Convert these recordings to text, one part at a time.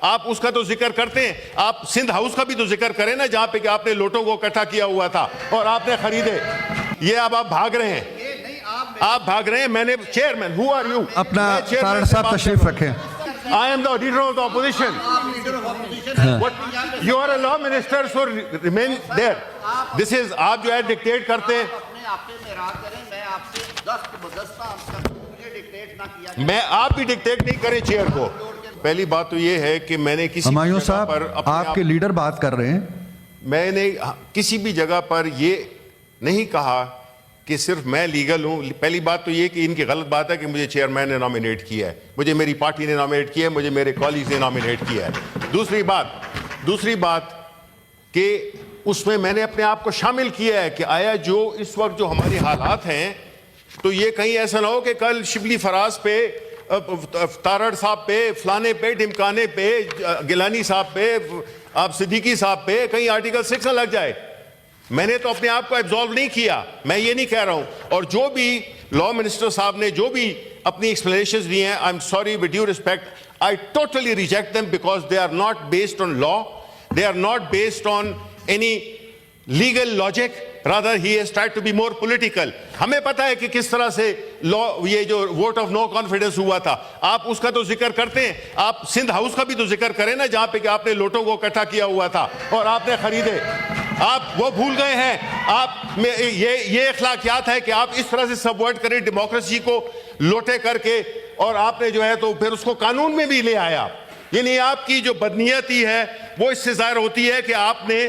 आप उसका तो जिक्र करते हैं, आप सिंध हाउस का भी तो जिक्र करें ना, जहां पे कि आपने लोटों को इकट्ठा किया हुआ था और आपने खरीदे। ये अब आप भाग रहे हैं, आप भाग रहे हैं। मैंने चेयरमैन, हु आर यू? अपना तारड़ साहब तशरीफ रखें। I am the leader of the opposition. What? You are a law minister, so remain there. This is, आप जो है डिक्टेट करते हैं। मैं आप भी डिक्टेट नहीं करें चेयर को। पहली बात तो ये है कि मैंने किसी हुमायूं जगह साहब, पर आपके लीडर बात कर रहे हैं। मैंने किसी भी जगह पर ये नहीं कहा कि सिर्फ मैं लीगल हूं। पहली बात तो ये कि इनकी गलत बात है कि मुझे चेयरमैन ने नॉमिनेट किया है, मुझे मेरी पार्टी ने नॉमिनेट किया है, मुझे मेरे कॉलीग्स ने नॉमिनेट किया है। दूसरी बात कि उसमें मैंने अपने आप को शामिल किया है कि आया जो इस वक्त जो हमारे हालात हैं, तो ये कहीं ऐसा ना हो कि कल शिबली फराज पे, तारड़ साहब पे, फलाने पे, ढिमकाने पे, गिलानी साहब पे, आप सिद्दीकी साहब पे कहीं आर्टिकल 6 ना लग जाए। मैंने तो अपने आप को एब्जॉल्व नहीं किया, मैं ये नहीं कह रहा हूं। और जो भी लॉ मिनिस्टर साहब ने जो भी अपनी एक्सप्लेनेशंस दी हैं, I am sorry, with due respect, I totally reject them because they are not based on law, they are not based on any legal logic, rather he has tried to be more political. हमें पता है कि किस तरह से law, ये जो vote of no confidence हुआ था, आप उसका तो जिक्र करते हैं, आप सिंध हाउस का भी तो जिक्र करें ना, जहां पे कि आपने लोटों को इकट्ठा किया हुआ था और आपने खरीदे। आप वो भूल गए हैं। आप में ये अखलाकियात है कि आप इस तरह से सबवर्ट करें डेमोक्रेसी को लोटे करके, और आपने जो है तो फिर उसको कानून में भी ले आया। यानी आपकी जो बदनीयती है वो इससे जाहिर होती है कि आपने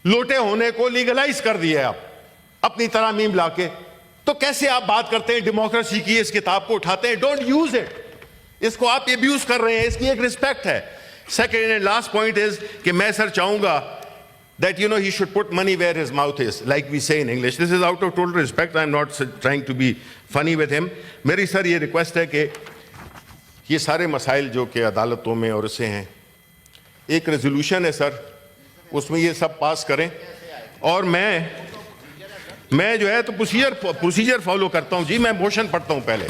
लोटे होने को लीगलाइज कर दिया है आप अपनी तरह मीम लाके। तो कैसे आप बात करते हैं डेमोक्रेसी की, इस किताब को उठाते हैं, डोंट यूज इट, इसको आप एब्यूज कर रहे हैं, इसकी एक रिस्पेक्ट है। Second and last point is कि मैं सर चाहूंगा that he should put money where his mouth is, like we say in English. This is out of total respect. I'm not trying to be funny with him. मेरी sir ये request है कि ये सारे मसाइल जो कि अदालतों में और से हैं, एक रेजोल्यूशन है सर, उसमें ये सब पास करें। और मैं जो है तो प्रोसीजर फॉलो करता हूँ जी। मैं मोशन पढ़ता हूँ पहले।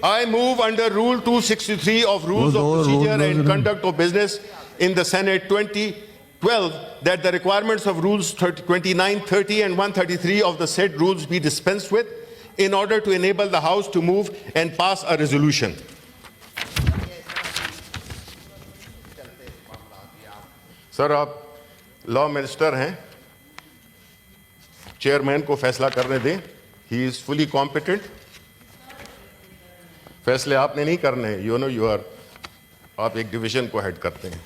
I move under Rule 263 of Rules of Procedure and Conduct of Business in the Senate 2012 that the requirements of Rules 29, 30 and 133 of the said rules be dispensed with in order to enable the House to move and pass a resolution. Sir, आप law minister हैं, chairman को फैसला करने दें। He is fully competent. फैसले आपने नहीं करने, आप एक डिवीजन को हेड करते हैं।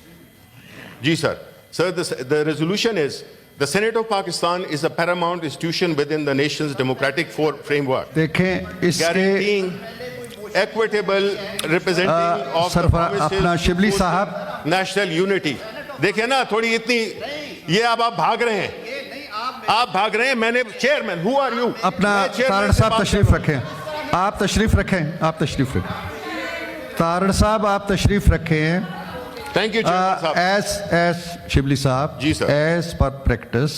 जी sir. Sir, the resolution is, the Senate of Pakistan is a paramount institution within the nation's democratic framework. देखें इसके guaranteeing equitable representing of the अपना शिबली साहब, national unity. देखें ना, थोड़ी इतनी ये अब आप भाग रहे हैं, आप भाग रहे हैं। मैंने चेयरमैन, हु आर यू? अपना तारड़ साहब तशरीफ रखें, आप तशरीफ रखें, आप तशरीफ रखें। तारड़ साहब आप तशरीफ रखें। थैंक यू एस शिबली साहब जी सर, एज पर प्रैक्टिस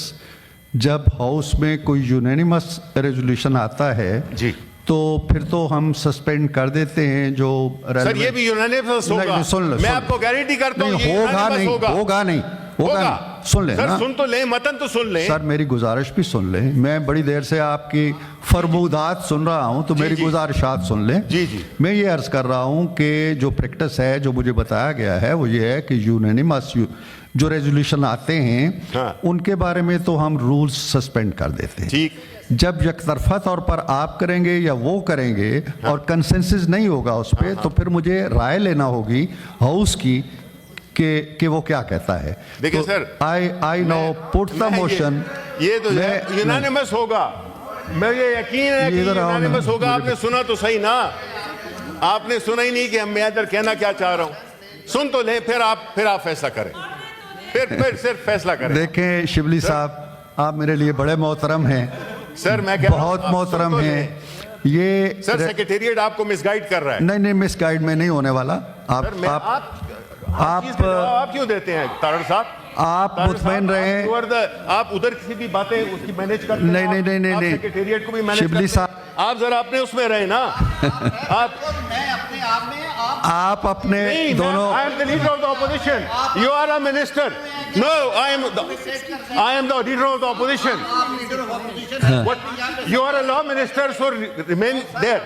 जब हाउस में कोई यूनानिमस रेजोल्यूशन आता है जी, तो फिर तो हम सस्पेंड कर देते हैं। जो सर ये भी यूनानिमस होगा, मैं आपको गारंटी करता हूं, होगा नहीं। सुन लें सर, सुन तो लें, मतन तो सुन लें सर, मेरी गुजारिश भी सुन लें। मैं बड़ी देर से आपकी फरमूदात सुन रहा हूं, तो मेरी गुजारिशात सुन लें। जी जी। मैं ये अर्ज कर रहा हूं कि जो प्रैक्टिस है, जो मुझे बताया गया है, वो ये है कि यूनानिमस जो रेजोल्यूशन आते हैं, हाँ, उनके बारे में तो हम रूल्स सस्पेंड कर देते हैं। ठीक। जब यकतरफा तौर पर आप करेंगे या वो करेंगे, हाँ, और कंसेंसस नहीं होगा उस पर, हाँ, तो फिर मुझे राय लेना होगी हाउस की कि वो क्या कहता है। देखिए तो sir, I know put the motion, ये तो यूनानिमस होगा, मैं ये यकीन है कि यूनानिमस होगा। आपने सुना तो सही ना, आपने सुना ही नहीं कि मैं इधर कहना क्या चाह रहा हूं। सुन तो ले, फिर आप फैसला करें, फिर सिर्फ फैसला करें। देखें शिबली साहब, आप मेरे लिए बड़े मोहतरम हैं सर, मैं बहुत मोहतरम हैं। ये सर सेक्रेटेरिएट आपको मिसगाइड कर रहा है। नहीं, मिसगाइड में नहीं होने वाला। आप क्यों देते हैं तारड़ साहब? आप मुतमईन रहे। आप उधर किसी भी बातें उसकी मैनेज करते नहीं, नहीं, नहीं, नहीं, नहीं। सेक्रेटेरिएट को भी मैनेज शिबली करते साहब, आप जरा अपने उसमें रहे ना। आप मैं अपने आप में आप अपने दोनों, I am the leader of the opposition, you are a minister. No, I am the leader of the opposition. Leader of opposition you are a law minister, so remain there.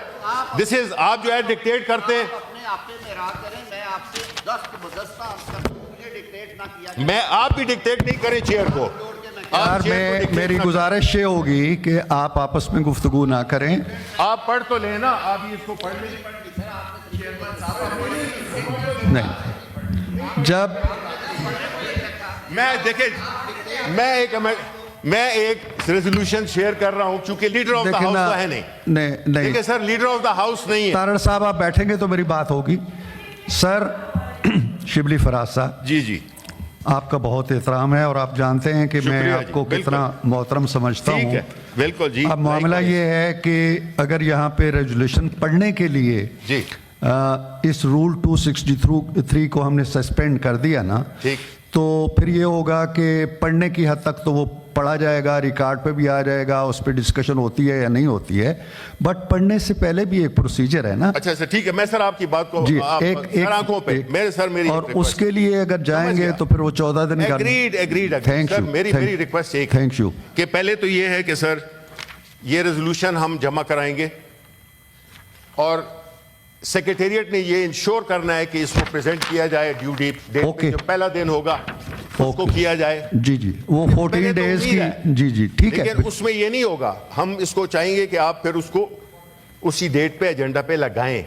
This is, आप जो है dictate करते हैं। अपने आप पे मेरा करें, मैं आपसे 10 गुज़श्ता मुझे डिक्टेट ना किया जाए। मैं, आप भी डिक्टेट नहीं करें चेयर को। यार मैं, मेरी गुजारिश ये होगी कि आप आपस में गुफ्तगू ना करें। आप पढ़ तो लेना, आप इसको पढ़ लें। नहीं, जब मैं देखे, मैं एक रेजोल्यूशन शेयर कर रहा हूं क्योंकि लीडर ऑफ द देखें हाउस ना, तो है नहीं। नहीं देखिए sir, leader of the house नहीं है। तारड़ साहब आप बैठेंगे तो मेरी बात होगी। सर शिबली फराज साहब, जी जी, आपका बहुत एहतराम है और आप जानते हैं कि मैं शुक्रिया जी, आपको बिल्कुल। कितना मोहतरम समझता ठीक हूँ। है, बिल्कुल जी। अब मामला ये है कि अगर यहाँ पे रेजोल्यूशन पढ़ने के लिए जी, इस रूल 263 को हमने सस्पेंड कर दिया ना, ठीक। तो फिर ये होगा कि पढ़ने की हद तक तो वो पढ़ा जाएगा, रिकॉर्ड पे भी आ जाएगा, उस पर डिस्कशन होती है या नहीं होती है, बट पढ़ने से पहले भी एक प्रोसीजर है ना। अच्छा ठीक है, मैं सर आपकी बात को जी, आप एक आंखों पे एक- मेरे सर, मेरी और उसके लिए अगर जाएंगे तो फिर वो 14 दिन का। एग्रीड थैंक सर, यू, मेरी रिक्वेस्ट एक थैंक यू। कि पहले तो ये है कि सर ये रेजोल्यूशन हम जमा कराएंगे और सेक्रेटेरिएट ने ये इंश्योर करना है कि इसको प्रेजेंट किया जाए ड्यू डेट ओके। जो पहला दिन होगा उसको ओके। किया जाए। जी जी, वो 14 तो डेज उम्मीद है। की। जी जी, ठीक है। लेकिन उसमें ये नहीं होगा, हम इसको चाहेंगे कि आप फिर उसको उसी डेट पे एजेंडा पे लगाएं,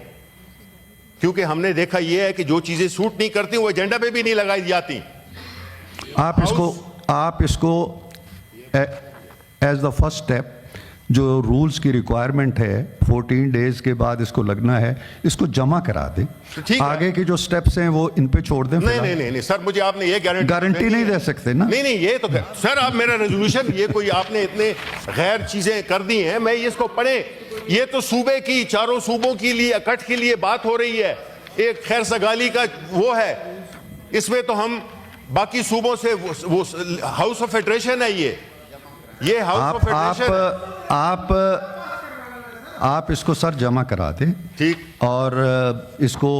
क्योंकि हमने देखा ये है कि जो चीजें सूट नहीं करती वो एजेंडा पे भी नहीं लगाई जाती। आप इसको एज द फर्स्ट स्टेप, जो रूल्स की रिक्वायरमेंट है 14 डेज के बाद इसको लगना है, इसको जमा करा दें। ठीक है। आगे के जो स्टेप्स हैं वो इन पे छोड़ दें। नहीं सर, मुझे आपने ये गारंटी नहीं दे सकते ना। नहीं ये तो सर, आप मेरा रेजोल्यूशन, ये कोई आपने इतने गैर चीजें कर दी हैं, मैं इसको पढ़े, ये तो सूबे की, चारों सूबों के लिए इकट्ठ के लिए बात हो रही है, एक खैर सगाली का वो है, इसमें तो हम बाकी सूबों से वो हाउस ऑफ फेडरेशन है, ये हाउस ऑफ फेडरेशन। आप इसको सर जमा करा दें, ठीक, और इसको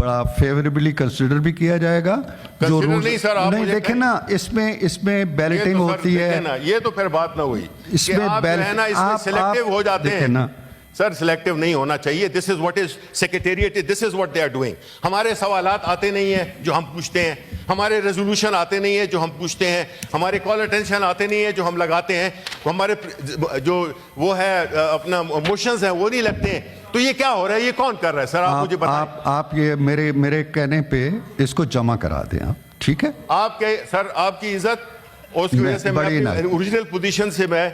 बड़ा फेवरेबली कंसिडर भी किया जाएगा। जो रूल्स नहीं सर, आप नहीं, देखें ना, इसमें बैलेटिंग होती है ना, ये तो फिर बात ना हुई, इसमें आप जो है ना, इसमें सिलेक्टिव हो जाते हैं ना। सर सिलेक्टिव नहीं होना चाहिए। This is what is secretariat, this is what they are doing. हमारे सवालात आते नहीं हैं जो हम पूछते हैं, हमारे रेजोल्यूशन आते नहीं है जो हम पूछते हैं, हमारे कॉल अटेंशन आते नहीं है जो हम लगाते हैं, हमारे जो वो है अपना मोशंस हैं वो नहीं लगते हैं। तो ये क्या हो रहा है, ये कौन कर रहा है सर? आप मुझे बताएं। आप ये मेरे कहने पे इसको जमा करा दें आप, ठीक है? आपके सर, आपकी इज्जत, और उसकी वजह से मैं ओरिजिनल पोजीशन से मैं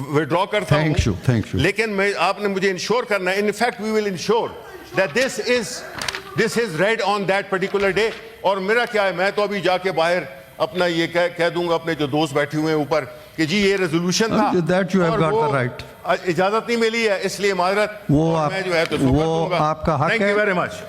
विड्रॉ करता हूं। Thank you. लेकिन मैं, आपने मुझे इंश्योर करना है, in fact we will ensure that this is read on that particular day. और मेरा क्या है, मैं तो अभी जाके बाहर अपना ये कह दूंगा अपने जो दोस्त बैठे हुए हैं ऊपर कि जी ये रेजोल्यूशन था, That you have got the right. इजाजत नहीं मिली है, इसलिए माजरत, वो मैं जो है तो आपका हक है। Thank you very much.